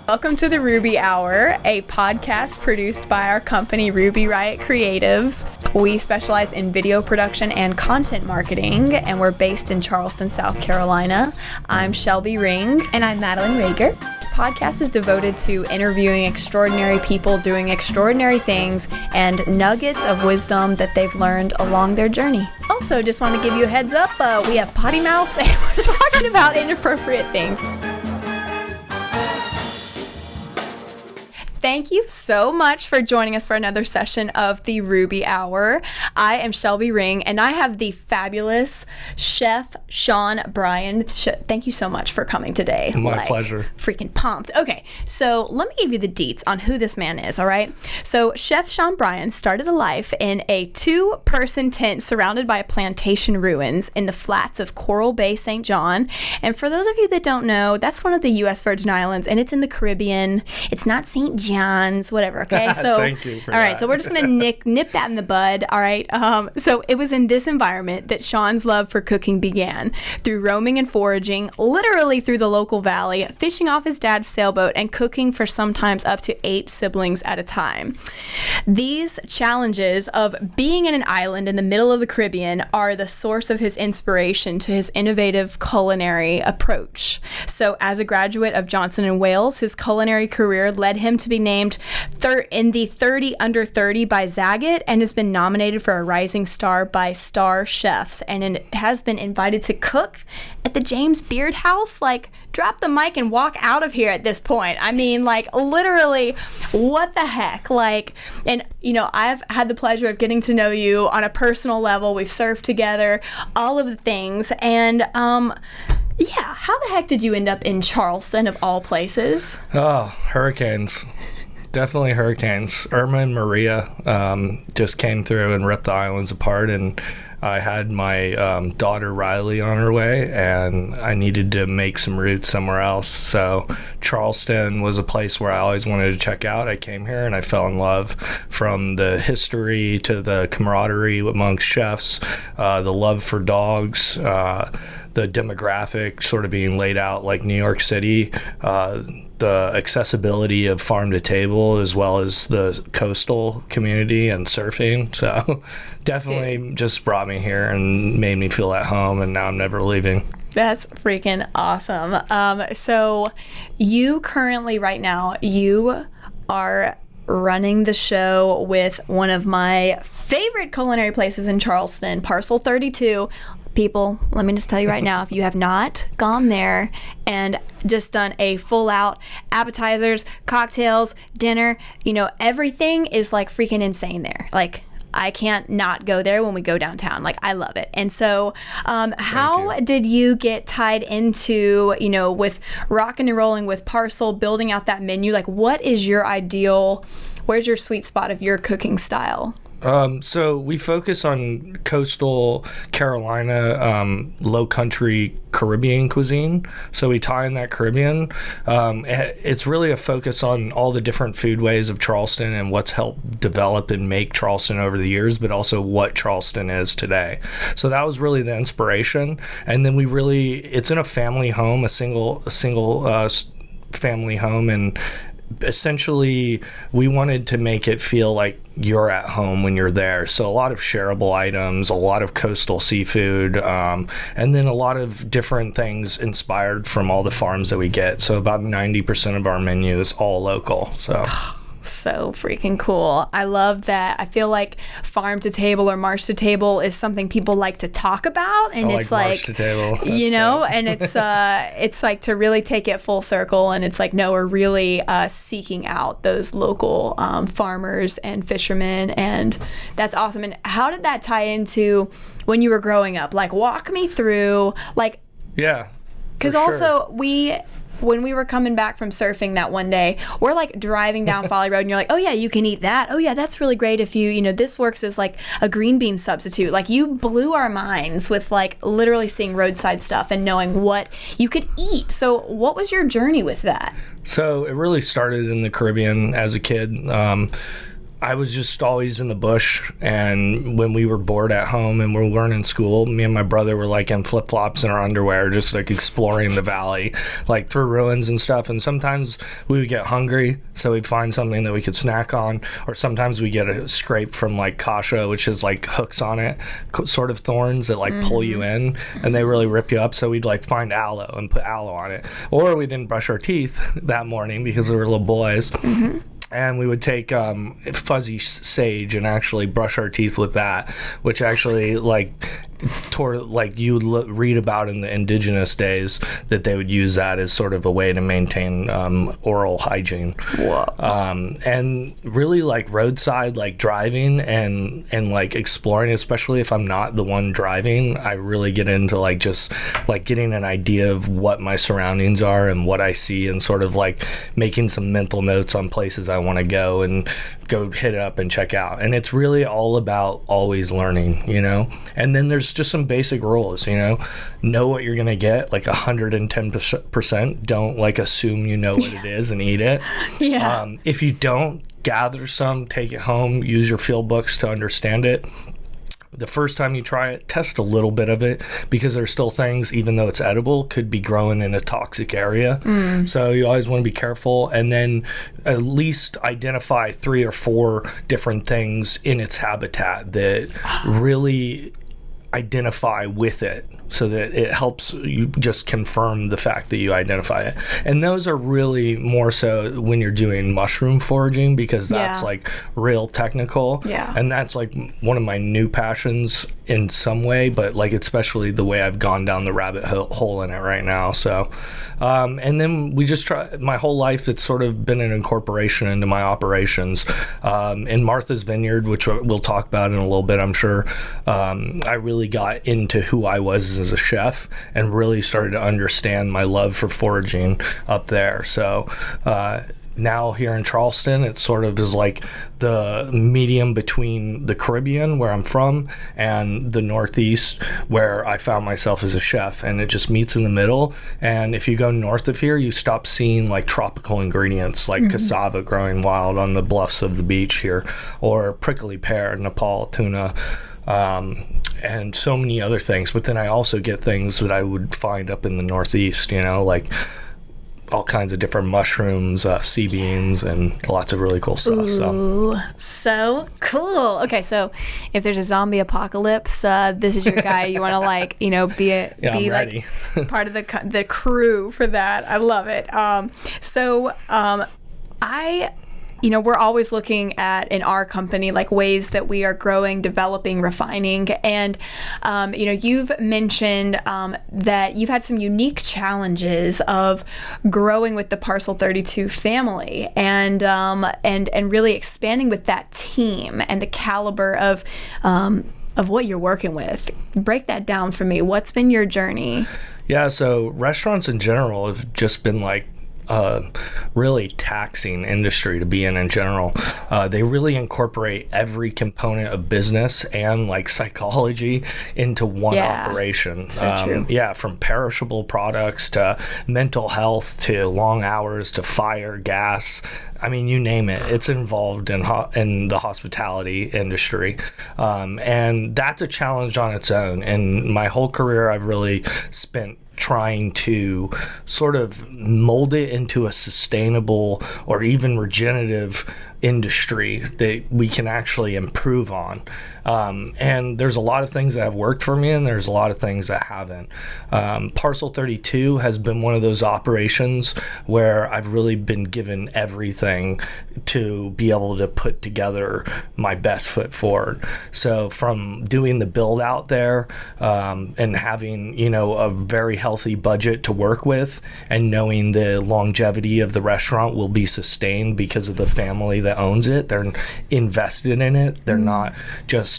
Welcome to the Ruby Hour, a podcast produced by our company, Ruby Riot Creatives. We specialize in video production and content marketing, and we're based in Charleston, South Carolina. I'm Shelby Ring. And I'm Madeline Rager. This podcast is devoted to interviewing extraordinary people doing extraordinary things and nuggets of wisdom that they've learned along their journey. Also, just want to give you a heads up, we have potty mouths and we're talking about inappropriate things. Thank you so much for joining us for another session of the Ruby Hour. I am Shelby Ring, and I have the fabulous chef Shaun Brian. Thank you so much for coming today. My pleasure. Freaking pumped. Okay, so let me give you the deets on who this man is, all right? So Chef Shaun Brian started a life in a 2-person tent surrounded by plantation ruins in the flats of Coral Bay, St. John. And for those of you that don't know, that's one of the U.S. Virgin Islands, and it's in the Caribbean. It's not St. John's, whatever, okay? So, thank you for all right, that. so we're just going to nip that in the bud, all right? So it was in this environment that Shaun's love for cooking began, through roaming and foraging, literally through the local valley, fishing off his dad's sailboat, and cooking for sometimes up to 8 siblings at a time. These challenges of being in an island in the middle of the Caribbean are the source of his inspiration to his innovative culinary approach. So as a graduate of Johnson & Wales, his culinary career led him to be named in the 30 Under 30 by Zagat, and has been nominated for a Rising Star by StarChefs, and has been invited to cook at the James Beard House. Like, drop the mic and walk out of here at this point. I mean, like, literally, what the heck? Like, and, you know, I've had the pleasure of getting to know you on a personal level. We've surfed together, all of the things, and, yeah, how the heck did you end up in Charleston, of all places? Oh, hurricanes. Definitely hurricanes. Irma and Maria just came through and ripped the islands apart, and I had my daughter Riley on her way, and I needed to make some roots somewhere else. So Charleston was a place where I always wanted to check out. I came here and I fell in love, from the history to the camaraderie amongst chefs, the love for dogs, the demographic sort of being laid out like New York City, the accessibility of farm to table, as well as the coastal community and surfing. So definitely just brought me here and made me feel at home, and now I'm never leaving. That's freaking awesome. So you currently, right now, you are running the show with one of my favorite culinary places in Charleston, Parcel 32. People, let me just tell you right now, if you have not gone there and just done a full out appetizers, cocktails, dinner, you know, everything is like freaking insane there. Like, I can't not go there when we go downtown. Like, I love it. And so how did you get tied into, you know, with rocking and rolling with Parcel, building out that menu? Like, what is your ideal, where's your sweet spot of your cooking style? So we focus on coastal Carolina, low country Caribbean cuisine. So we tie in that Caribbean. It's really a focus on all the different foodways of Charleston and what's helped develop and make Charleston over the years, but also what Charleston is today. So that was really the inspiration. And then it's in a family home, a single family home, and essentially we wanted to make it feel like you're at home when you're there. So a lot of shareable items, a lot of coastal seafood, and then a lot of different things inspired from all the farms that we get. So about 90% of our menu is all local. So freaking cool. I love that. I feel like farm to table or marsh to table is something people like to talk about, and it's like marsh to table. You know, and it's like to really take it full circle, and it's like, no, we're really seeking out those local farmers and fishermen, and that's awesome. And how did that tie into when you were growing up? Like, walk me through, like, yeah, because also when we were coming back from surfing that one day, we're like driving down Folly Road, and you're like, oh yeah, you can eat that. Oh yeah, that's really great if you know, this works as like a green bean substitute. Like, you blew our minds with like literally seeing roadside stuff and knowing what you could eat. So what was your journey with that? So it really started in the Caribbean as a kid. I was just always in the bush, and when we were bored at home and we weren't in school, me and my brother were like in flip-flops and our underwear, just like exploring the valley, like through ruins and stuff. And sometimes we would get hungry, so we'd find something that we could snack on, or sometimes we get a scrape from like kasha, which is like hooks on it, sort of thorns that like pull you in, and they really rip you up. So we'd like find aloe and put aloe on it. Or we didn't brush our teeth that morning because we were little boys. And we would take fuzzy sage and actually brush our teeth with that, which actually you would read about in the indigenous days that they would use that as sort of a way to maintain oral hygiene. Whoa. And really like roadside like driving and like exploring, especially if I'm not the one driving, I really get into like just like getting an idea of what my surroundings are and what I see, and sort of like making some mental notes on places I want to go and go hit up and check out. And it's really all about always learning, you know. And then there's just some basic rules, you know what you're gonna get, like 110%. Don't like assume you know what it is and eat it. If you don't, gather some, take it home, use your field books to understand it. The first time you try it, test a little bit of it, because there's still things, even though it's edible, could be growing in a toxic area. So you always want to be careful, and then at least identify 3 or 4 different things in its habitat that really identify with it, so that it helps you just confirm the fact that you identify it. And those are really more so when you're doing mushroom foraging, because that's like real technical. And that's like one of my new passions in some way, but like especially the way I've gone down the rabbit hole in it right now. So and then we just try, my whole life it's sort of been an incorporation into my operations. In Martha's Vineyard, which we'll talk about in a little bit, I'm sure, I really got into who I was as a chef and really started to understand my love for foraging up there. So now here in Charleston, it sort of is like the medium between the Caribbean, where I'm from, and the Northeast, where I found myself as a chef, and it just meets in the middle. And if you go north of here, you stop seeing like tropical ingredients like cassava growing wild on the bluffs of the beach here, or prickly pear, Nepal tuna, and so many other things. But then I also get things that I would find up in the Northeast, you know, like all kinds of different mushrooms, sea beans, and lots of really cool stuff. Ooh, so cool. Okay, so if there's a zombie apocalypse, this is your guy. You want to like, you know, be like part of the crew for that. I love it. You know, we're always looking at, in our company, like ways that we are growing, developing, refining. And, you know, you've mentioned that you've had some unique challenges of growing with the Parcel 32 family, and really expanding with that team and the caliber of what you're working with. Break that down for me. What's been your journey? Yeah, so restaurants in general have just been like really taxing industry to be in general. They really incorporate every component of business and like psychology into one operation. So true. Yeah, from perishable products to mental health to long hours to fire, gas. I mean, you name it, it's involved in the hospitality industry. And that's a challenge on its own. And my whole career, I've really spent trying to sort of mold it into a sustainable or even regenerative industry that we can actually improve on. And there's a lot of things that have worked for me, and there's a lot of things that haven't. Parcel 32 has been one of those operations where I've really been given everything to be able to put together my best foot forward. So from doing the build out there, and having, you know, a very healthy budget to work with, and knowing the longevity of the restaurant will be sustained because of the family that owns it. They're invested in it. They're not just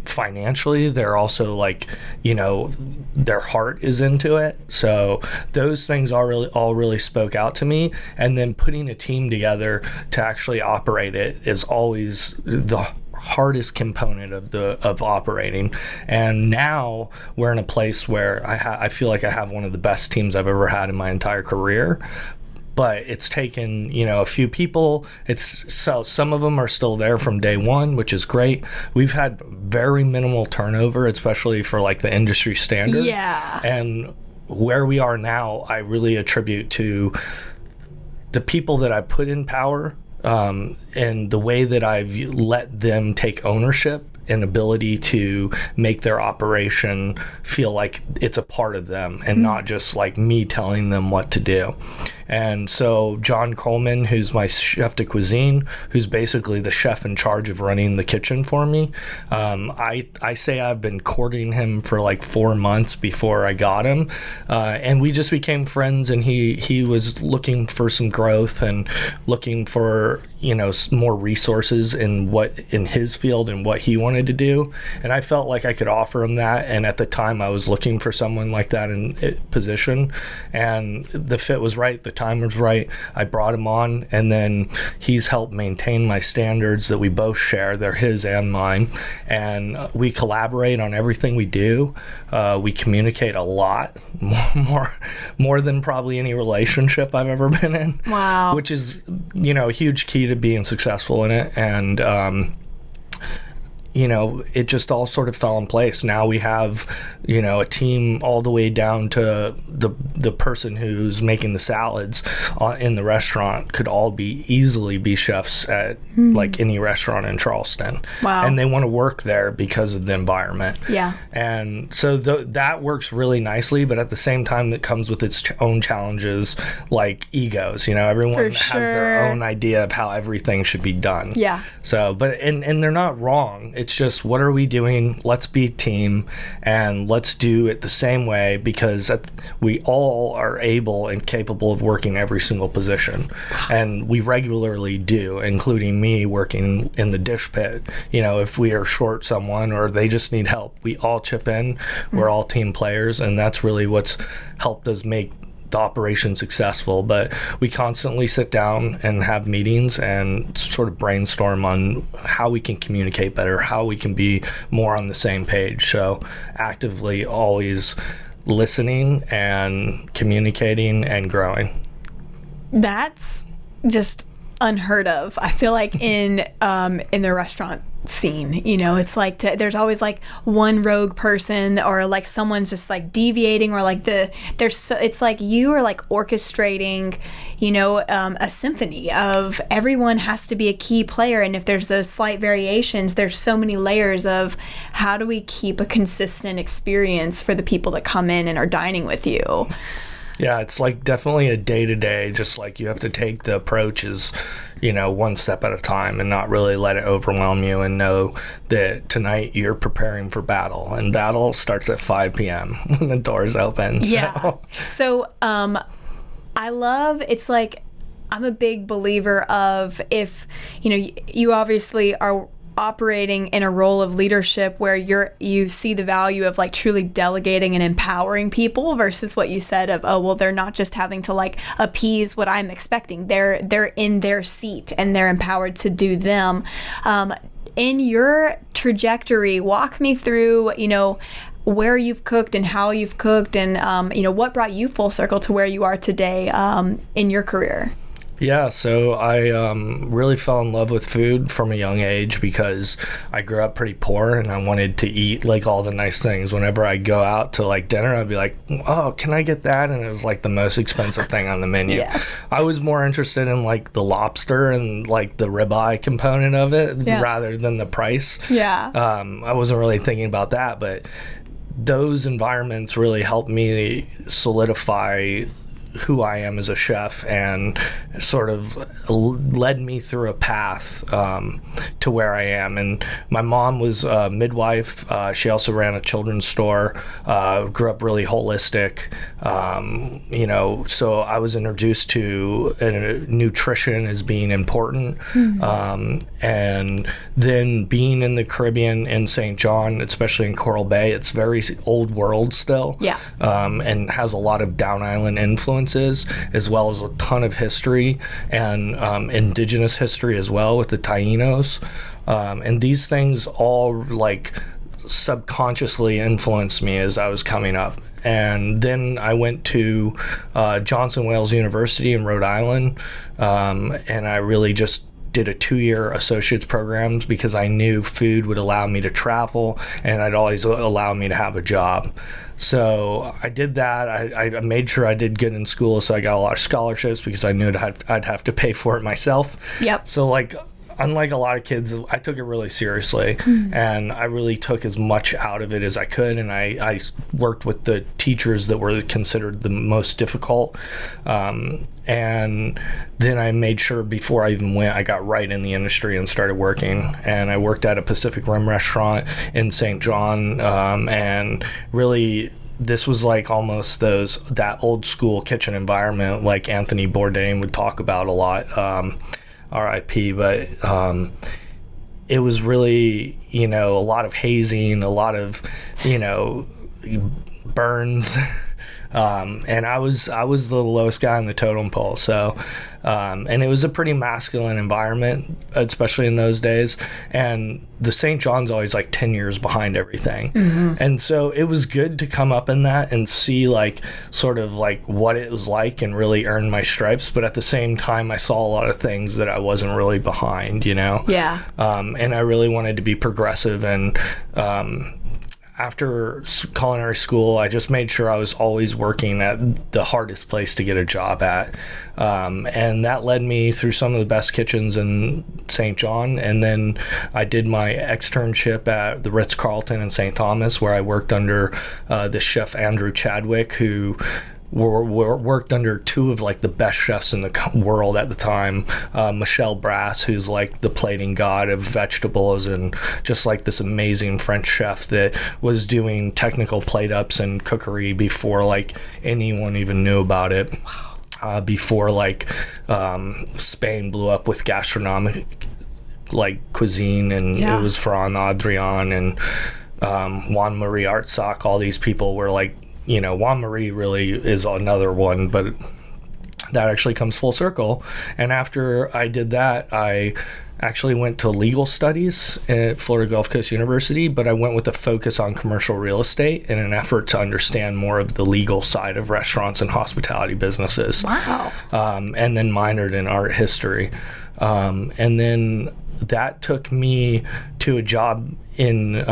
financially, they're also like, you know, their heart is into it. So those things all really spoke out to me. And then putting a team together to actually operate it is always the hardest component of operating. And now we're in a place where I feel like I have one of the best teams I've ever had in my entire career. but it's taken, a few people. So some of them are still there from day one, which is great. We've had very minimal turnover, especially for like the industry standard. Yeah. And where we are now, I really attribute to the people that I put in power, and the way that I've let them take ownership and ability to make their operation feel like it's a part of them and not just like me telling them what to do. And so John Coleman, who's my chef de cuisine, who's basically the chef in charge of running the kitchen for me, I say I've been courting him for like 4 months before I got him, and we just became friends. And he was looking for some growth and looking for more resources in his field and what he wanted to do. And I felt like I could offer him that. And at the time, I was looking for someone like that in position, and the fit was right. The time was right. I brought him on, and then he's helped maintain my standards that we both share. They're his and mine, and we collaborate on everything we do. We communicate a lot, more than probably any relationship I've ever been in. Wow. Which is, a huge key to being successful in it. And it just all sort of fell in place. Now we have, a team all the way down to the person who's making the salads in the restaurant could all easily be chefs at like any restaurant in Charleston. Wow. And they want to work there because of the environment. Yeah. And so that works really nicely, but at the same time, it comes with its own challenges, like egos. Everyone has their own idea of how everything should be done. Yeah. So, but and they're not wrong. It's just, what are we doing? Let's be a team, and let's do it the same way, because we all are able and capable of working every single position. And we regularly do, including me working in the dish pit. If we are short someone or they just need help, we all chip in. We're all team players, and that's really what's helped us make the operation successful. But we constantly sit down and have meetings and sort of brainstorm on how we can communicate better, how we can be more on the same page. So actively always listening and communicating and growing. That's just unheard of. I feel like in the restaurant scene, it's like there's always like one rogue person, or like someone's just like deviating, or like it's like you are like orchestrating a symphony of everyone has to be a key player, and if there's those slight variations, there's so many layers of how do we keep a consistent experience for the people that come in and are dining with you. Yeah, it's like definitely a day-to-day, just like you have to take the approach as, one step at a time, and not really let it overwhelm you, and know that tonight you're preparing for battle, and battle starts at 5 p.m. when the doors open. Yeah. So it's like, I'm a big believer of, if, you obviously are operating in a role of leadership where you see the value of like truly delegating and empowering people, versus what you said of, they're not just having to like appease what I'm expecting. They're in their seat and they're empowered to do them. In your trajectory, walk me through, where you've cooked and how you've cooked, and what brought you full circle to where you are today in your career. Yeah, so I really fell in love with food from a young age, because I grew up pretty poor and I wanted to eat like all the nice things. Whenever I go out to like dinner, I'd be like, oh, can I get that? And it was like the most expensive thing on the menu. Yes. I was more interested in like the lobster and like the ribeye component of it, rather than the price. Yeah. I wasn't really thinking about that, but those environments really helped me solidify who I am as a chef, and sort of led me through a path to where I am. And my mom was a midwife. She also ran a children's store, grew up really holistic. So I was introduced to nutrition as being important. And then being in the Caribbean in St. John, especially in Coral Bay, it's very old world still. Yeah. And has a lot of down island influence, as well as a ton of history and indigenous history as well with the Tainos. And these things all like subconsciously influenced me as I was coming up. And then I went to Johnson Wales University in Rhode Island, and I really just did a 2-year associate's programs because I knew food would allow me to travel and I'd always allow me to have a job. So I did that. I made sure I did good in school, so I got a lot of scholarships because I knew I'd have to pay for it myself. Yep. So like, unlike a lot of kids, I took it really seriously, and I really took as much out of it as I could, and I worked with the teachers that were considered the most difficult, and then I made sure before I even went, I got right in the industry and started working, and I worked at a Pacific Rim restaurant in St. John, and really this was like almost that old school kitchen environment like Anthony Bourdain would talk about a lot, RIP, but it was really, a lot of hazing, a lot of, burns, and I was the lowest guy on the totem pole. So, and it was a pretty masculine environment, especially in those days. And the St. John's always like 10 years behind everything. And so it was good to come up in that and see like sort of like what it was like and really earn my stripes. But at the same time, I saw a lot of things that I wasn't really behind, Yeah. And I really wanted to be progressive. And, after culinary school, I just made sure I was always working at the hardest place to get a job at. And that led me through some of the best kitchens in St. John. And then I did my externship at the Ritz-Carlton in St. Thomas, where I worked under the chef Andrew Chadwick, who worked under two of like the best chefs in the world at the time, Michel Brass, who's like the plating god of vegetables, and just like this amazing French chef that was doing technical plate ups and cookery before like anyone even knew about it. Before like Spain blew up with gastronomic like cuisine, and it was Ferran Adrià and Juan Marie Artsac. All these people were like, Juan Marie really is another one, but that actually comes full circle. And after I did that, I actually went to legal studies at Florida Gulf Coast University, but I went with a focus on commercial real estate in an effort to understand more of the legal side of restaurants and hospitality businesses. Wow. And then minored in art history. And then that took me to a job in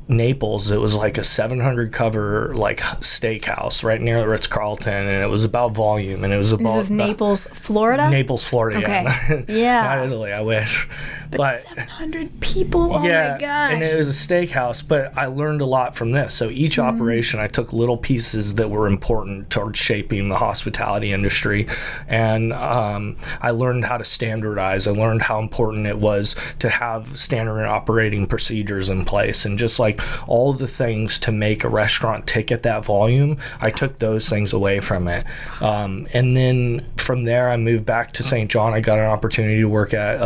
Naples. It was like a 700 cover like steakhouse right near the Ritz-Carlton, and it was about volume, and it was about This is Naples, Florida? Naples, Florida. Okay. Yeah. Not Italy, I wish. But 700 people, oh my gosh. And it was a steakhouse, but I learned a lot from this. So each operation, I took little pieces that were important towards shaping the hospitality industry, and I learned how to standardize. I learned how important it was to have standard operating procedures in place, and just like all the things to make a restaurant tick at that volume, I took those things away from it. And then from there, I moved back to St. John. I got an opportunity to work at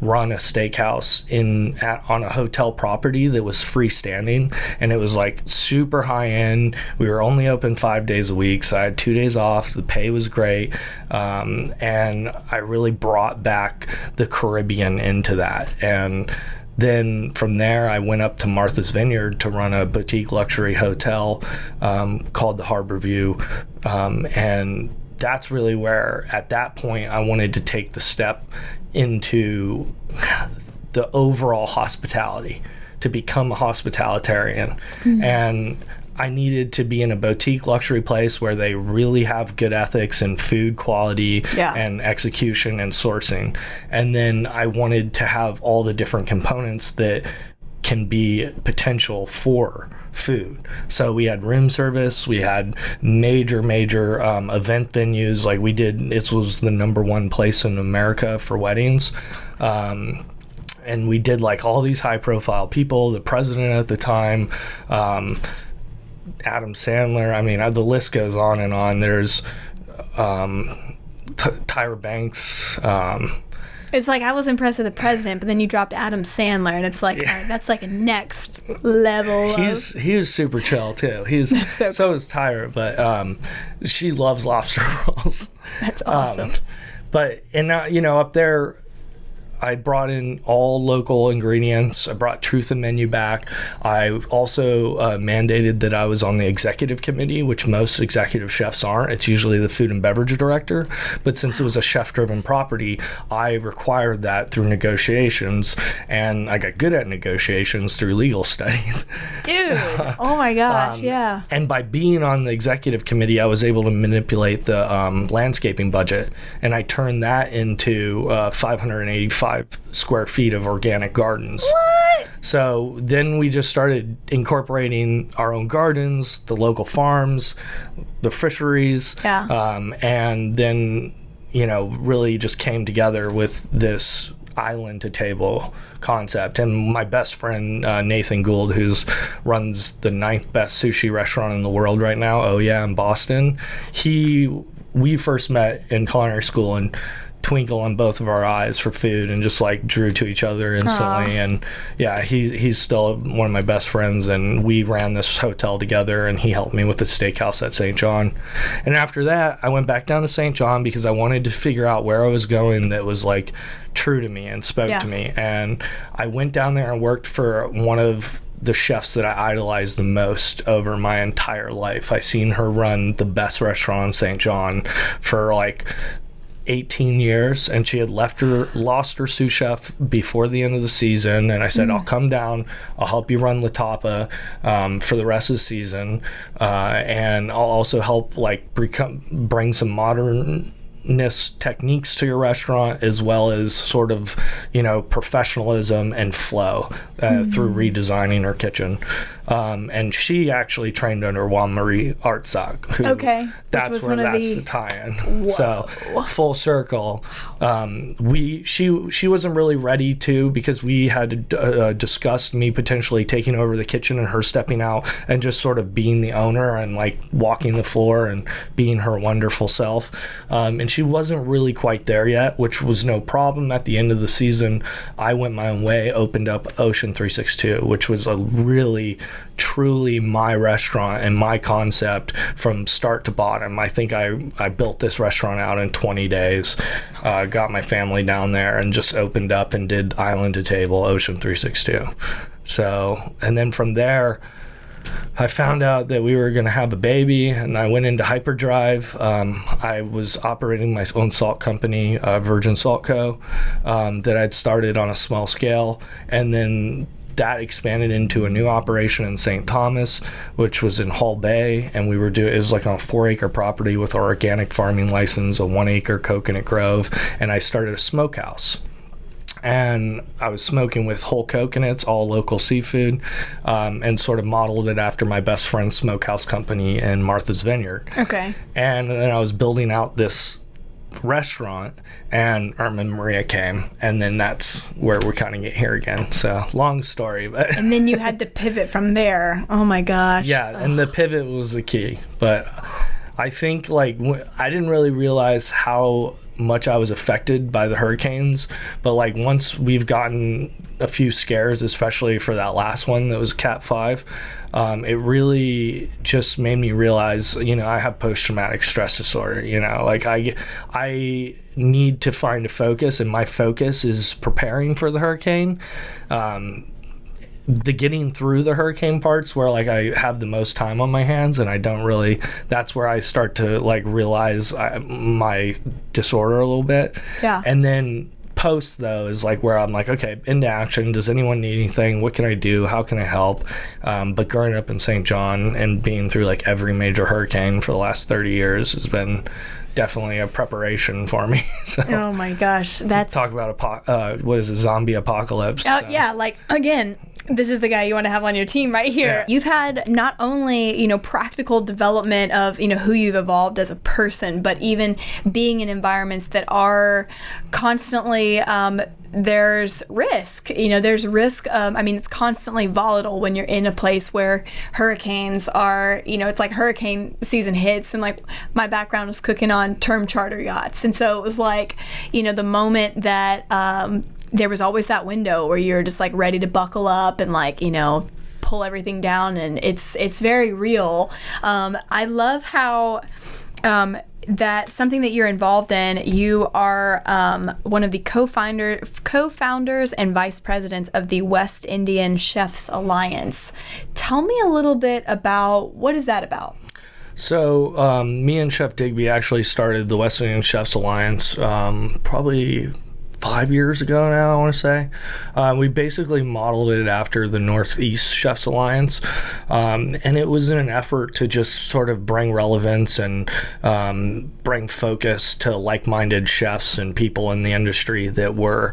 run a steakhouse on a hotel property that was freestanding, and it was like super high end. We were only open 5 days a week, so I had 2 days off. The pay was great, and I really brought back the Caribbean into that. And then from there, I went up to Martha's Vineyard to run a boutique luxury hotel called the Harborview, and that's really where, at that point, I wanted to take the step into the overall hospitality, to become a hospitalitarian. And I needed to be in a boutique luxury place where they really have good ethics and food quality and execution and sourcing. And then I wanted to have all the different components that can be potential for food. So we had room service, we had major event venues. Like this was the #1 place in America for weddings. And we did like all these high profile people, the president at the time, Adam Sandler. I mean, the list goes on and on. There's Tyra Banks. It's like I was impressed with the president, but then you dropped Adam Sandler, and it's like, all right, that's like a next level. He was super chill too. So is Tyra, but she loves lobster rolls. That's awesome. But up there, I brought in all local ingredients. I brought Truth in Menu back. I also mandated that I was on the executive committee, which most executive chefs aren't. It's usually the food and beverage director. But since it was a chef-driven property, I required that through negotiations, and I got good at negotiations through legal studies. Dude, oh my gosh, yeah. And by being on the executive committee, I was able to manipulate the landscaping budget, and I turned that into 585 square feet of organic gardens. What? So then we just started incorporating our own gardens, the local farms, the fisheries, and then, really just came together with this island to table concept. And my best friend, Nathan Gould, runs the 9th best sushi restaurant in the world right now, Oh Yeah, in Boston. We first met in culinary school, and twinkle on both of our eyes for food, and just like drew to each other instantly. Aww. And yeah, he's still one of my best friends, and we ran this hotel together, and he helped me with the steakhouse at St. John. And after that, I went back down to St. John because I wanted to figure out where I was going that was like true to me and spoke to me. And I went down there and worked for one of the chefs that I idolized the most over my entire life. I seen her run the best restaurant in St. John for like 18 years, and she had lost her sous chef before the end of the season. And I said, I'll come down, I'll help you run La Tapa for the rest of the season, and I'll also help like bring some modernist techniques to your restaurant, as well as sort of professionalism and flow through redesigning her kitchen. And she actually trained under Juan Marie Artsac. That's the tie-in. Whoa. So full circle. She wasn't really ready to, because we had discussed me potentially taking over the kitchen and her stepping out and just sort of being the owner and like walking the floor and being her wonderful self. And she wasn't really quite there yet, which was no problem. At the end of the season, I went my own way, opened up Ocean 362, which was a really truly my restaurant and my concept from start to bottom. I think I built this restaurant out in 20 days, got my family down there, and just opened up and did island to table Ocean 362. So, and then from there, I found out that we were going to have a baby, and I went into hyperdrive. I was operating my own salt company, Virgin Salt Co., that I'd started on a small scale, and then that expanded into a new operation in St. Thomas, which was in Hull Bay, and it was like on a 4-acre property with our organic farming license, a 1-acre coconut grove, and I started a smokehouse. And I was smoking with whole coconuts, all local seafood, and sort of modeled it after my best friend's smokehouse company in Martha's Vineyard. Okay. And then I was building out this restaurant, and Irma and Maria came, and then that's where we kind of get here again. So long story, but and then you had to pivot from there. Oh my gosh. Yeah. And the pivot was the key, but I think like I didn't really realize how much I was affected by the hurricanes, but like once we've gotten a few scares, especially for that last one that was Cat 5, it really just made me realize, I have post-traumatic stress disorder. Like I need to find a focus, and my focus is preparing for the hurricane. The getting through the hurricane parts where like I have the most time on my hands, and I don't really, that's where I start to like realize my disorder a little bit. Yeah. And then post though is like where I'm like, okay, into action. Does anyone need anything? What can I do? How can I help? But growing up in St. John and being through like every major hurricane for the last 30 years has been definitely a preparation for me. So, oh my gosh, that's talk about what is a zombie apocalypse? Yeah, like again, this is the guy you want to have on your team right here. Yeah. You've had not only, practical development of, who you've evolved as a person, but even being in environments that are constantly, there's risk. There's risk. It's constantly volatile when you're in a place where hurricanes are, it's like hurricane season hits, and like my background was cooking on term charter yachts. And so it was like, the moment that, there was always that window where you're just like ready to buckle up and like, pull everything down, and it's very real. I love how that something that you're involved in. You are one of the co-founders and vice presidents of the West Indian Chefs Alliance. Tell me a little bit about what is that about? So me and Chef Digby actually started the West Indian Chefs Alliance probably 5 years ago now, I want to say. We basically modeled it after the Northeast Chefs Alliance, and it was in an effort to just sort of bring relevance and bring focus to like-minded chefs and people in the industry that were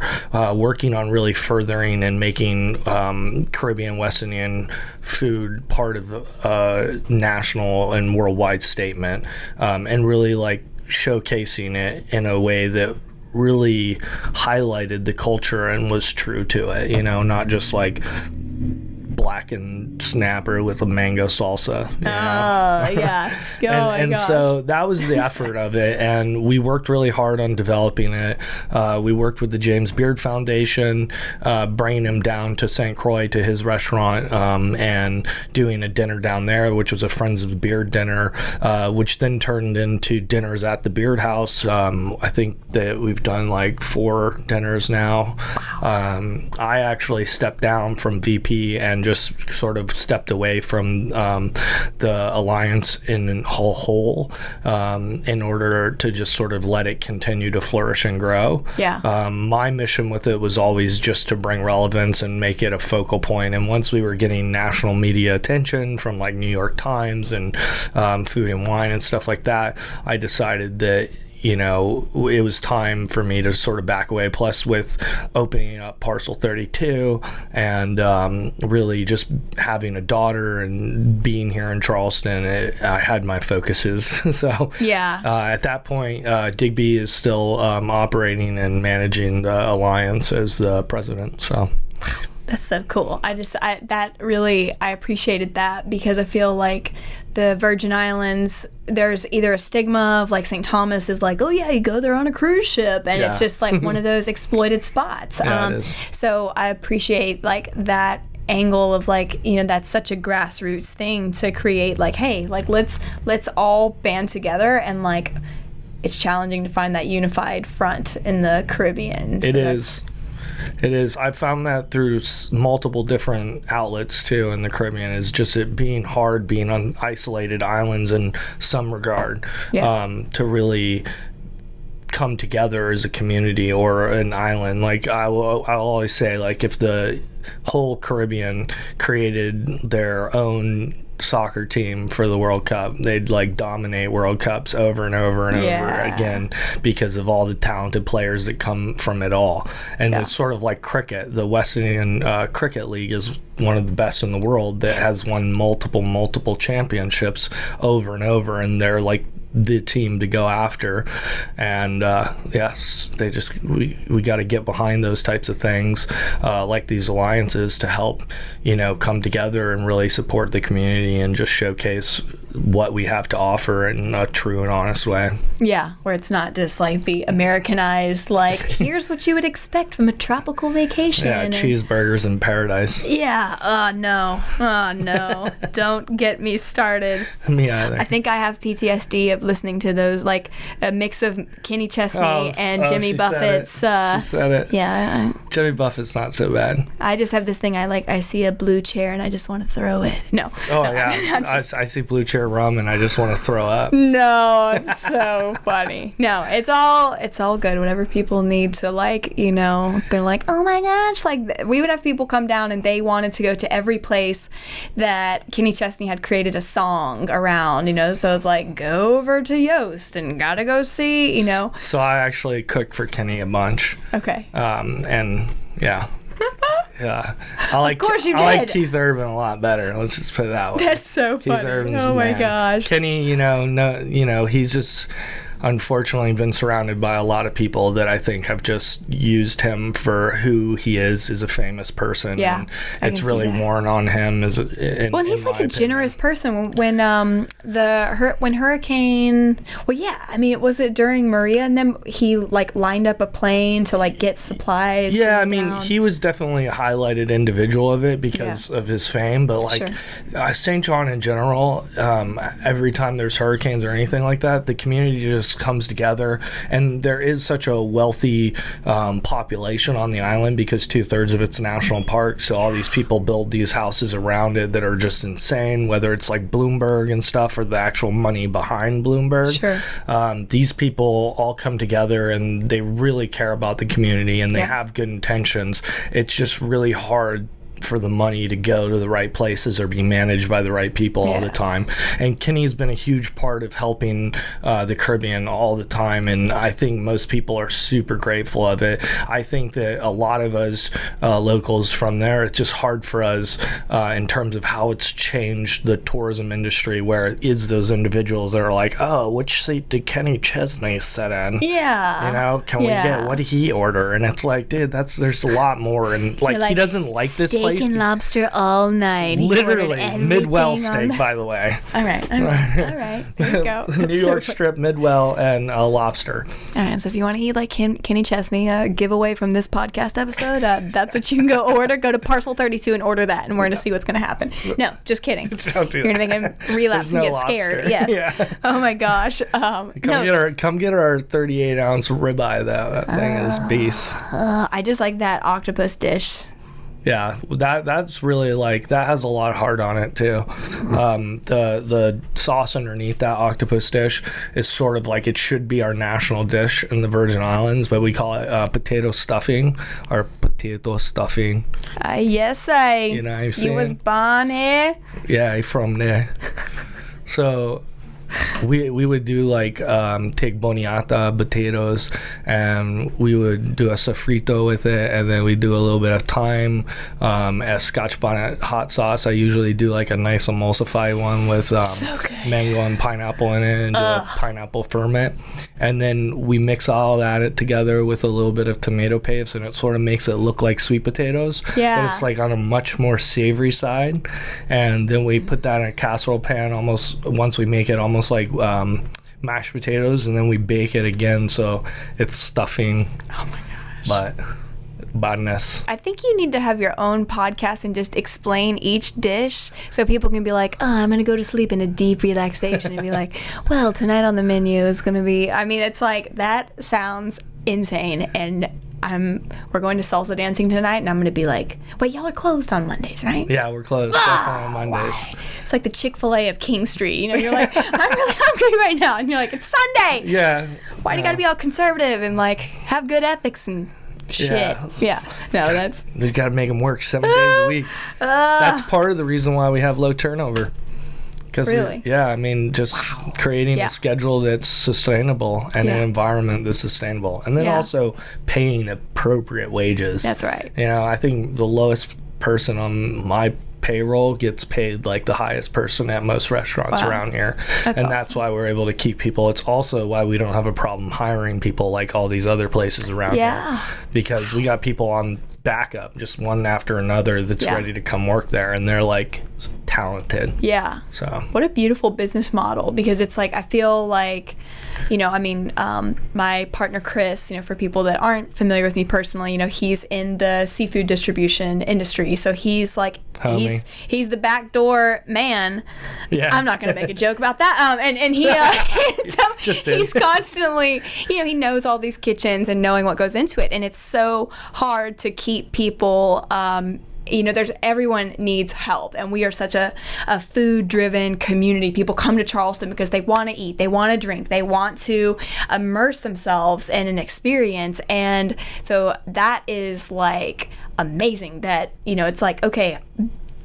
working on really furthering and making Caribbean West Indian food part of a national and worldwide statement, and really like showcasing it in a way that really highlighted the culture and was true to it, you know, not just like blackened snapper with a mango salsa. And so that was the effort of it, and we worked really hard on developing it. We worked with the James Beard Foundation, bringing him down to St. Croix to his restaurant, and doing a dinner down there, which was a Friends of the Beard dinner, which then turned into dinners at the Beard House. I think that we've done like 4 dinners now. I actually stepped down from VP and just sort of stepped away from the alliance in whole in order to just sort of let it continue to flourish and grow. My mission with it was always just to bring relevance and make it a focal point. And once we were getting national media attention from like New York Times and Food and Wine and stuff like that, I decided that, you know, it was time for me to sort of back away. Plus, with opening up Parcel 32 and really just having a daughter and being here in Charleston, I had my focuses. So at that point, Digby is still operating and managing the alliance as the president. So. That's so cool. I appreciated that, because I feel like the Virgin Islands, there's either a stigma of like St. Thomas is like, oh yeah, you go there on a cruise ship, and it's just like one of those exploited spots. It is. So I appreciate like that angle of like, you know, that's such a grassroots thing to create, like, hey, like let's all band together, and like it's challenging to find that unified front in the Caribbean. It is. I've found that through multiple different outlets too in the Caribbean, is just it being hard being on isolated islands in some regard, to really come together as a community or an island. Like I'll always say, like, if the whole Caribbean created their own soccer team for the World Cup, they'd like dominate World Cups over and over and over again, because of all the talented players that come from it all. And it's sort of like cricket. The West Indian Cricket League is one of the best in the world, that has won multiple championships over and over, and they're like the team to go after. And they just we got to get behind those types of things, like these alliances, to help, you know, come together and really support the community and just showcase what we have to offer in a true and honest way. Where it's not just like the Americanized, like, here's what you would expect from a tropical vacation. Cheeseburgers in paradise. No. Don't get me started. Me either. I think I have PTSD of listening to those, like a mix of Kenny Chesney and Jimmy Buffett's. She said it. Yeah. Jimmy Buffett's not so bad. I just have this thing, I see a blue chair and I just want to throw it. I see blue chair rum and I just want to throw up. No, it's so funny. No, it's all good. Whatever people need to, like, you know, they're like, oh my gosh, like we would have people come down and they wanted to go to every place that Kenny Chesney had created a song around, you know, so it's like, go over to Yost and gotta go see, you know. So I actually cooked for Kenny a bunch. Okay. And yeah. Yeah, I like Keith Urban a lot better. Let's just put it that way. That's so funny. Oh my gosh, Kenny, he's just unfortunately been surrounded by a lot of people that I think have just used him for who he is as a famous person. Yeah, and it's really worn on him as and he's like a generous person. When hurricane, was it during Maria, and then he like lined up a plane to like get supplies? Yeah, I mean, he was definitely a highlighted individual of it because of his fame, but like St. John in general, every time there's hurricanes or anything like that, the community just comes together, and there is such a wealthy population on the island because 2/3 of it's national park, so all these people build these houses around it that are just insane, whether it's like Bloomberg and stuff or the actual money behind Bloomberg. These people all come together and they really care about the community, and they have good intentions. It's just really hard for the money to go to the right places or be managed by the right people all the time. And Kenny's been a huge part of helping the Caribbean all the time, and I think most people are super grateful of it. I think that a lot of us locals from there, it's just hard for us in terms of how it's changed the tourism industry, where it is those individuals that are like, oh, which seat did Kenny Chesney sit in? Yeah. You know, can we get, what did he order? And it's like, dude, there's a lot more. And like he doesn't like this place. Steak and lobster all night. Literally, Midwell steak, by the way. All right. There you go. New York strip, Midwell, and lobster. All right, so if you want to eat like Kenny Chesney, giveaway from this podcast episode, that's what you can go order. Go to Parcel 32 and order that, and we're going to see what's going to happen. No, just kidding. Don't do You're going to make him relapse and get scared. Yes. Yeah. Oh my gosh. Come get our 38-ounce ribeye, though. That thing is beast. I just like that octopus dish. Yeah, that's really like, that has a lot of heart on it too. The sauce underneath that octopus dish is sort of like, it should be our national dish in the Virgin Islands, but we call it potato stuffing or potato stuffing. Yes, you was born here. Yeah, I'm from there. So we would do like take boniata potatoes, and we would do a sofrito with it, and then we do a little bit of thyme, as Scotch bonnet hot sauce. I usually do like a nice emulsified one with mango and pineapple in it, and do a pineapple ferment, and then we mix all that together with a little bit of tomato paste, and it sort of makes it look like sweet potatoes, but it's like on a much more savory side. And then we put that in a casserole pan, once we make it almost like mashed potatoes, and then we bake it again, so it's stuffing. Oh my gosh. But badness. I think you need to have your own podcast and just explain each dish so people can be like, oh, I'm going to go to sleep in a deep relaxation and be like, well, tonight on the menu is going to be, I mean, it's like, that sounds insane. And we're going to salsa dancing tonight, and I'm going to be like, wait, y'all are closed on Mondays, right? Yeah, we're closed definitely on Mondays. Why? It's like the Chick-fil-A of King Street. You know, you're like, I'm really hungry right now. And you're like, it's Sunday. Yeah. Why do you got to be all conservative and like have good ethics and shit? Yeah. No, that's... We got to make them work 7 days a week. That's part of the reason why we have low turnover. Really? I mean, just creating a schedule that's sustainable and an environment that's sustainable. And then also paying appropriate wages. That's right. You know, I think the lowest person on my payroll gets paid like the highest person at most restaurants around here. That's why we're able to keep people. It's also why we don't have a problem hiring people like all these other places around here. Because we got people on backup, just one after another, that's ready to come work there, and they're like talented. Yeah. So what a beautiful business model, because it's like, I feel like, you know, I mean, my partner Chris, you know, for people that aren't familiar with me personally, you know, he's in the seafood distribution industry, so he's like, he's the backdoor man. I'm not going to make a joke about that. And he so he's constantly, you know, he knows all these kitchens and knowing what goes into it, and it's so hard to keep people you know, everyone needs help, and we are such a food-driven community. People come to Charleston because they want to eat, they want to drink, they want to immerse themselves in an experience, and so that is like amazing that, you know, it's like, okay,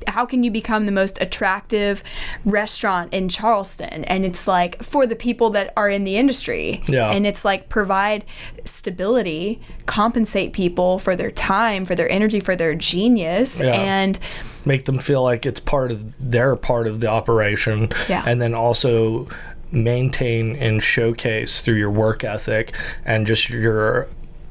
how can you become the most attractive restaurant in Charleston? And it's like, for the people that are in the industry. Yeah. And it's like, provide stability, compensate people for their time, for their energy, for their genius, and make them feel like it's part of the operation. Yeah. And then also maintain and showcase through your work ethic and just your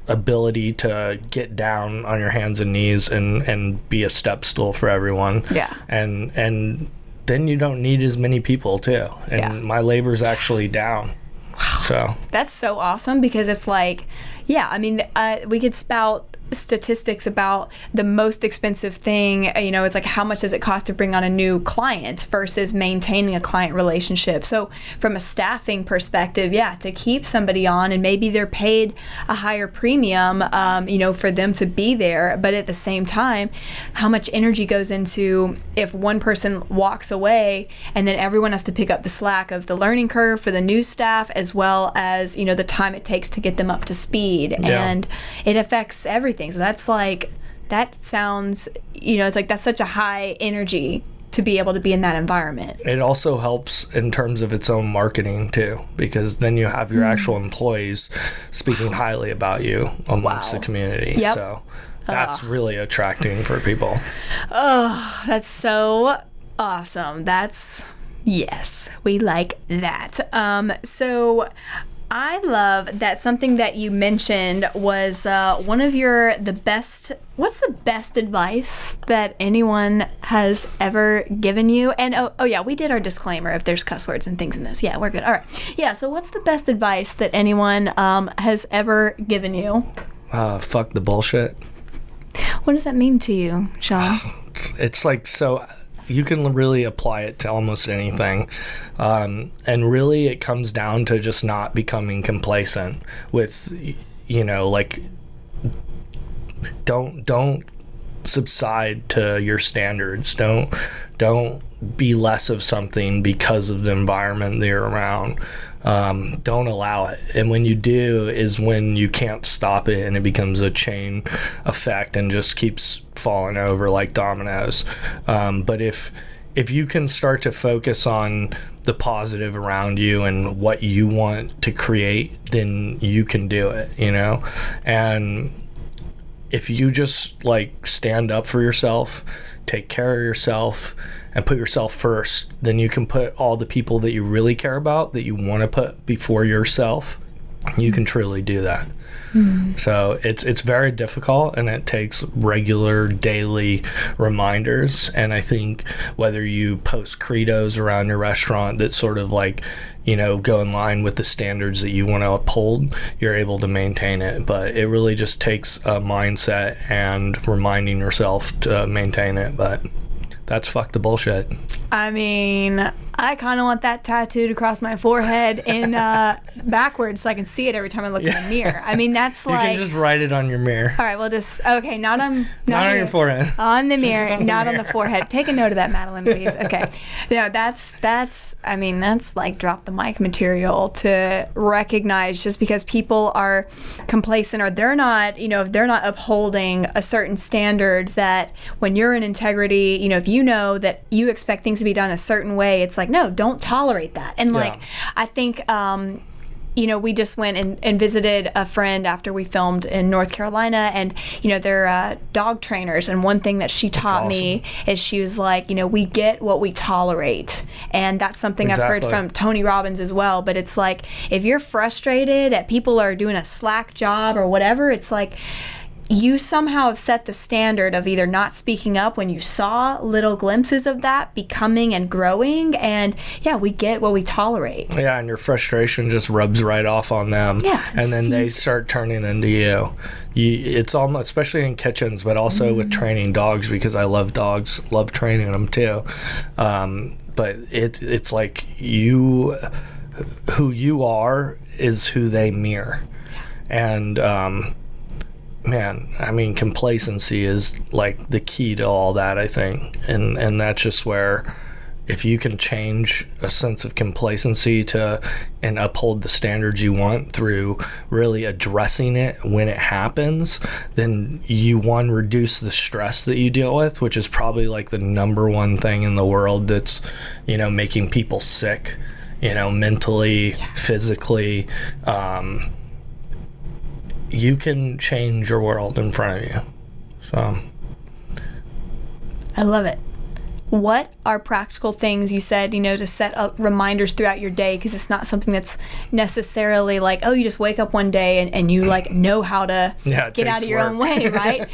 ability to get down on your hands and knees and be a step stool for everyone. Yeah. And then you don't need as many people too. And my labor's actually down. Wow. So that's so awesome, because it's like, yeah, I mean, we could spout statistics about the most expensive thing, you know, it's like how much does it cost to bring on a new client versus maintaining a client relationship. So from a staffing perspective, yeah, to keep somebody on, and maybe they're paid a higher premium, you know, for them to be there, but at the same time, how much energy goes into if one person walks away and then everyone has to pick up the slack of the learning curve for the new staff, as well as, you know, the time it takes to get them up to speed. And it affects everything. So that's like, that sounds, you know, it's like that's such a high energy to be able to be in that environment. It also helps in terms of its own marketing too, because then you have your actual employees speaking highly about you amongst the community. Yep. So that's really attracting for people. Oh, that's so awesome. Yes, we like that. So I love that something that you mentioned was one of what's the best advice that anyone has ever given you? And oh yeah, we did our disclaimer if there's cuss words and things in this. Yeah, we're good. All right. Yeah, so what's the best advice that anyone has ever given you? Fuck the bullshit. What does that mean to you, Shaun? It's like, so you can really apply it to almost anything. And really it comes down to just not becoming complacent with, you know, like, don't subside to your standards. Don't be less of something because of the environment they're around. Don't allow it. And when you do is when you can't stop it, and it becomes a chain effect and just keeps falling over like dominoes. But if you can start to focus on the positive around you and what you want to create, then you can do it, you know? And if you just like stand up for yourself, take care of yourself, and put yourself first, then you can put all the people that you really care about, that you want to put before yourself. You can truly do that. So it's very difficult, and it takes regular daily reminders. And I think whether you post credos around your restaurant that sort of like, you know, go in line with the standards that you want to uphold, you're able to maintain it. But it really just takes a mindset and reminding yourself to maintain it. But that's fuck the bullshit. I mean, I kind of want that tattooed across my forehead in backwards so I can see it every time I look in the mirror. I mean, that's like... You can just write it on your mirror. All right, well, just... Okay, not on your forehead. On the mirror, not on the forehead. Take a note of that, Madeline, please. Okay. No, that's I mean, that's like drop the mic material to recognize, just because people are complacent, or they're not, you know, if they're not upholding a certain standard, that when you're in integrity, you know, if you know that you expect things to be done a certain way, it's like, no, don't tolerate that. And like, I think, you know, we just went and visited a friend after we filmed in North Carolina, and, you know, they're dog trainers. And one thing that she taught me is, she was like, you know, we get what we tolerate. And that's something I've heard from Tony Robbins as well. But it's like, if you're frustrated at people are doing a slack job or whatever, it's like, you somehow have set the standard of either not speaking up when you saw little glimpses of that becoming and growing, and yeah, we get what we tolerate. Yeah, and your frustration just rubs right off on them. Yeah. And then they start turning into you. It's almost, especially in kitchens, but also with training dogs, because I love dogs, love training them too. But it's like who you are is who they mirror. And man, I mean, complacency is like the key to all that, I think. And that's just where, if you can change a sense of complacency and uphold the standards you want through really addressing it when it happens, then you, one, reduce the stress that you deal with, which is probably like the number one thing in the world that's, you know, making people sick, you know, mentally, physically. You can change your world in front of you. So I love it. what are practical things you said, to set up reminders throughout your day, because it's not something that's necessarily like, oh, you just wake up one day and you like know how to get out of your own way, right?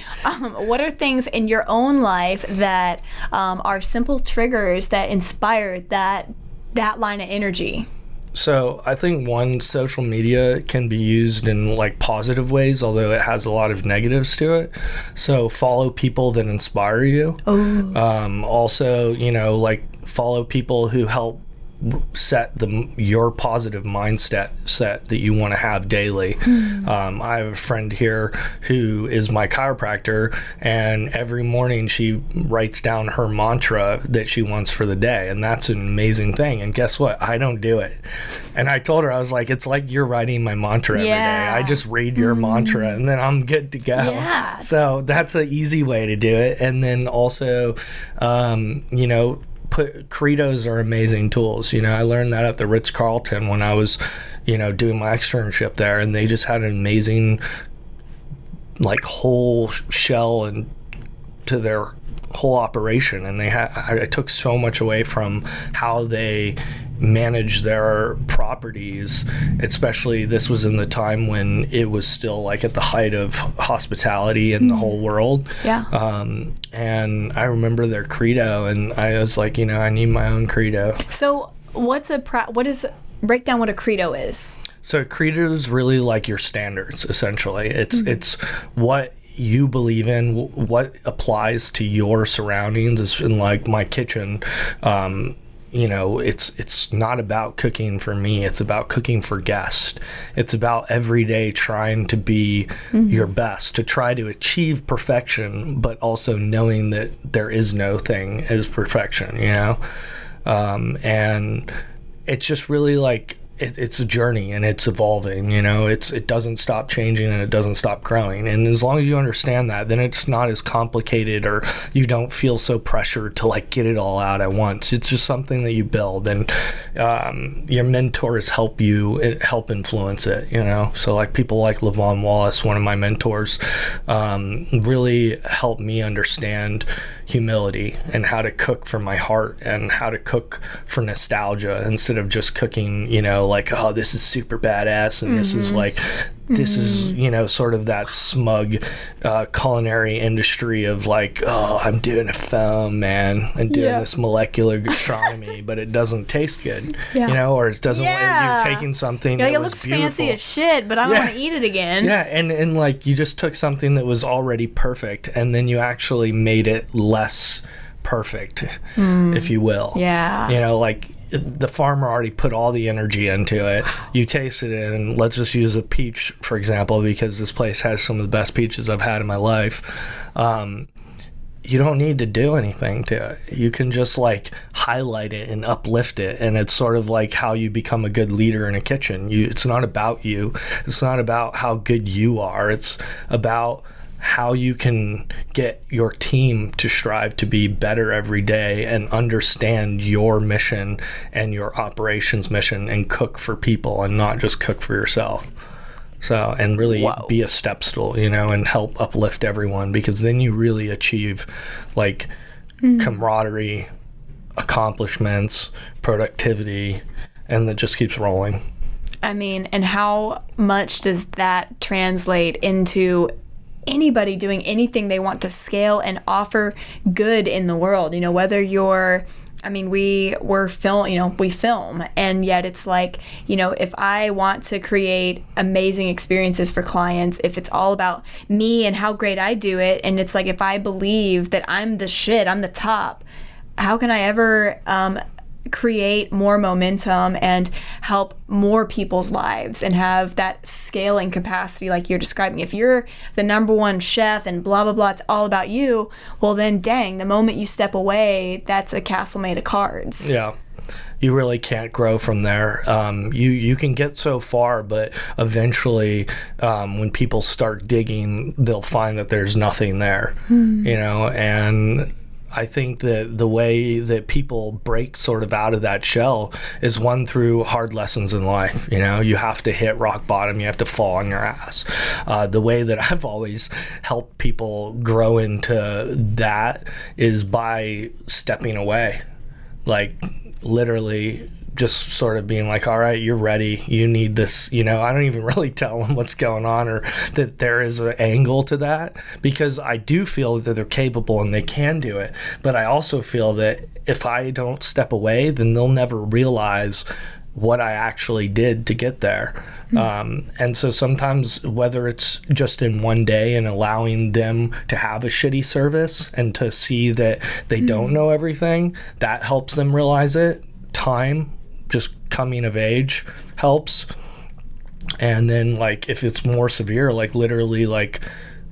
What are things in your own life that are simple triggers that inspire that line of energy? So I think social media can be used in like positive ways, although it has a lot of negatives to it. So follow people that inspire you. Also, like follow people who help set your positive mindset that you want to have daily. I have a friend here who is my chiropractor, and every morning she writes down her mantra that she wants for the day, and that's an amazing thing. And guess what? I don't do it. And I told her, I was like, it's like you're writing my mantra every day. I just read your mantra and then I'm good to go. So that's an easy way to do it. And then also, Credos are amazing tools. I learned that at the Ritz-Carlton when I was, doing my externship there, and they just had an amazing, like, whole shell and to their whole operation. And I took so much away from how they manage their properties, especially this was in the time when it was still like at the height of hospitality in the whole world. And I remember their credo, and I was like, I need my own credo. So break down what a credo is. So a credo is really like your standards, essentially. It's what you believe in, what applies to your surroundings. It's in like my kitchen. It's not about cooking for me. It's about cooking for guests. It's about every day trying to be your best, to try to achieve perfection, but also knowing that there is no thing as perfection, and it's just really like, it's a journey, and it's evolving. It doesn't stop changing, and it doesn't stop growing. And as long as you understand that, then it's not as complicated, or you don't feel so pressured to like get it all out at once. It's just something that you build, and your mentors help influence it. So like people like Levon Wallace, one of my mentors, really helped me understand humility and how to cook from my heart and how to cook for nostalgia instead of just cooking, like, oh, this is super badass, and this is like, this is, sort of that smug culinary industry of like, oh, I'm doing a foam, man, and doing this molecular gastronomy, but it doesn't taste good, or it doesn't, you're taking something that it was looks beautiful. Fancy as shit, but I don't want to eat it again. And like, you just took something that was already perfect, and then you actually made it less perfect, if you will. Like, the farmer already put all the energy into it. You tasted it, and let's just use a peach, for example, because this place has some of the best peaches I've had in my life. You don't need to do anything to it. You can just like highlight it and uplift it, and it's sort of like how you become a good leader in a kitchen. It's not about you. It's not about how good you are. It's about how you can get your team to strive to be better every day and understand your mission and your operations mission and cook for people and not just cook for yourself. So, and really be a step stool, and help uplift everyone, because then you really achieve like camaraderie, accomplishments, productivity, and it just keeps rolling. I mean, and how much does that translate into anybody doing anything they want to scale and offer good in the world? Whether you're, we film, and yet it's like, if I want to create amazing experiences for clients, if it's all about me and how great I do it, and it's like, if I believe that I'm the shit, I'm the top, how can I ever create more momentum and help more people's lives and have that scaling capacity like you're describing? If you're the number one chef and blah blah blah, it's all about you, well then dang, the moment you step away, that's a castle made of cards. You really can't grow from there. You can get so far, but eventually when people start digging, they'll find that there's nothing there. And I think that the way that people break sort of out of that shell is one through hard lessons in life. You know, you have to hit rock bottom. You have to fall on your ass. The way that I've always helped people grow into that is by stepping away, like literally just sort of being like, all right, you're ready. You need this. You know, I don't even really tell them what's going on or that there is an angle to that, because I do feel that they're capable and they can do it. But I also feel that if I don't step away, then they'll never realize what I actually did to get there. And so sometimes, whether it's just in one day and allowing them to have a shitty service and to see that they don't know everything, that helps them realize it. Time, just coming of age helps. And then, like, if it's more severe, like literally like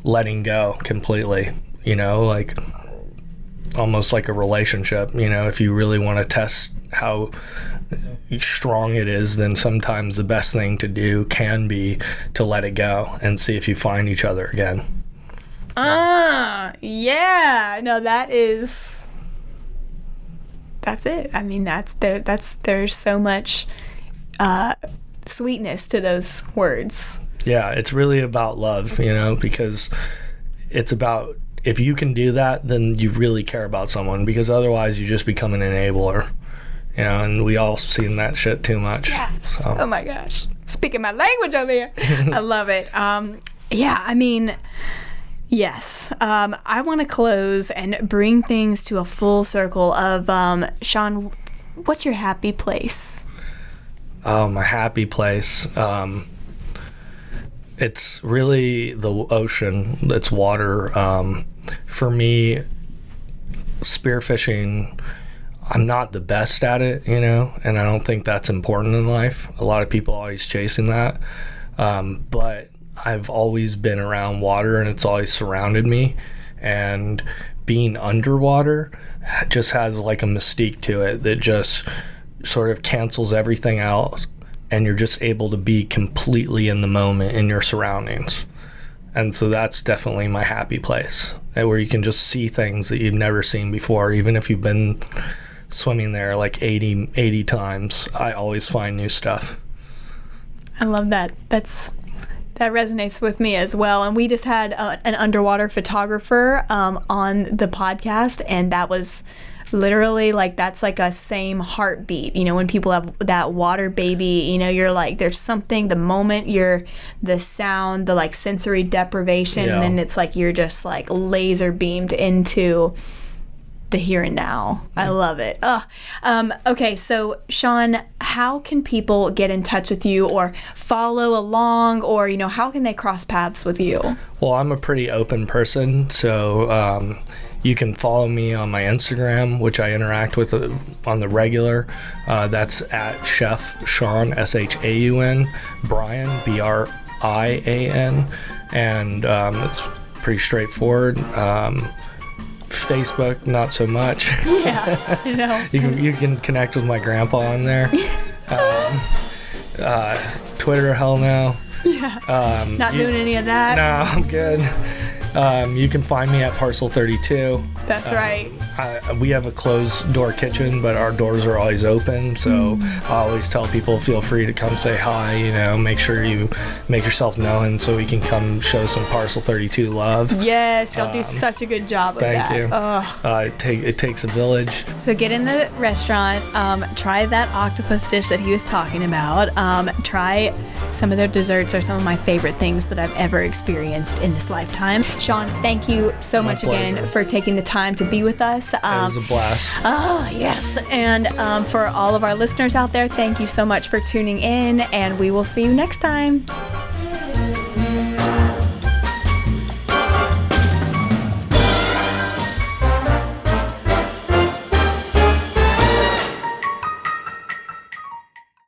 letting go completely, you know, like almost like a relationship. You know, if you really want to test how strong it is, then sometimes the best thing to do can be to let it go and see if you find each other again. Yeah. No, that's it. I mean, there's so much sweetness to those words. Yeah, it's really about love, you know, because it's about, if you can do that, then you really care about someone, because otherwise you just become an enabler, you know, and we all seen that shit too much. Yes. So. Oh my gosh. Speaking my language over here. I love it. Yeah, I mean, yes. I want to close and bring things to a full circle of, Shaun, what's your happy place? Oh, my happy place. It's really the ocean. It's water. For me, spearfishing, I'm not the best at it, you know, and I don't think that's important in life. A lot of people are always chasing that. But I've always been around water, and it's always surrounded me, and being underwater just has like a mystique to it that just sort of cancels everything out, and you're just able to be completely in the moment in your surroundings. And so that's definitely my happy place, where you can just see things that you've never seen before. Even if you've been swimming there like 80 times, I always find new stuff. I love that. That resonates with me as well. And we just had an underwater photographer on the podcast, and that was literally like, that's like a same heartbeat. You know, when people have that water baby, you know, you're like, there's something, the moment the sound, the like sensory deprivation, yeah. And then it's like you're just like laser beamed into the here and now. I love it. Okay, so Shaun, how can people get in touch with you or follow along, or, you know, how can they cross paths with you? Well, I'm a pretty open person, so you can follow me on my Instagram, which I interact with on the regular. That's at Chef Shaun, Shaun, Brian, Brian, and it's pretty straightforward. Facebook, not so much. Yeah, I know. You can connect with my grandpa on there. Twitter, hell no. Yeah. Not doing any of that. No, I'm good. You can find me at Parcel 32. That's right. We have a closed door kitchen, but our doors are always open. So I always tell people, feel free to come say hi. You know, make sure you make yourself known so we can come show some Parcel 32 love. Yes, y'all do such a good job of that. Thank you. It takes a village. So get in the restaurant, try that octopus dish that he was talking about. Try some of their desserts, are some of my favorite things that I've ever experienced in this lifetime. Shaun, thank you so much again for taking the time to be with us. It was a blast. Oh, yes. And for all of our listeners out there, thank you so much for tuning in, and we will see you next time.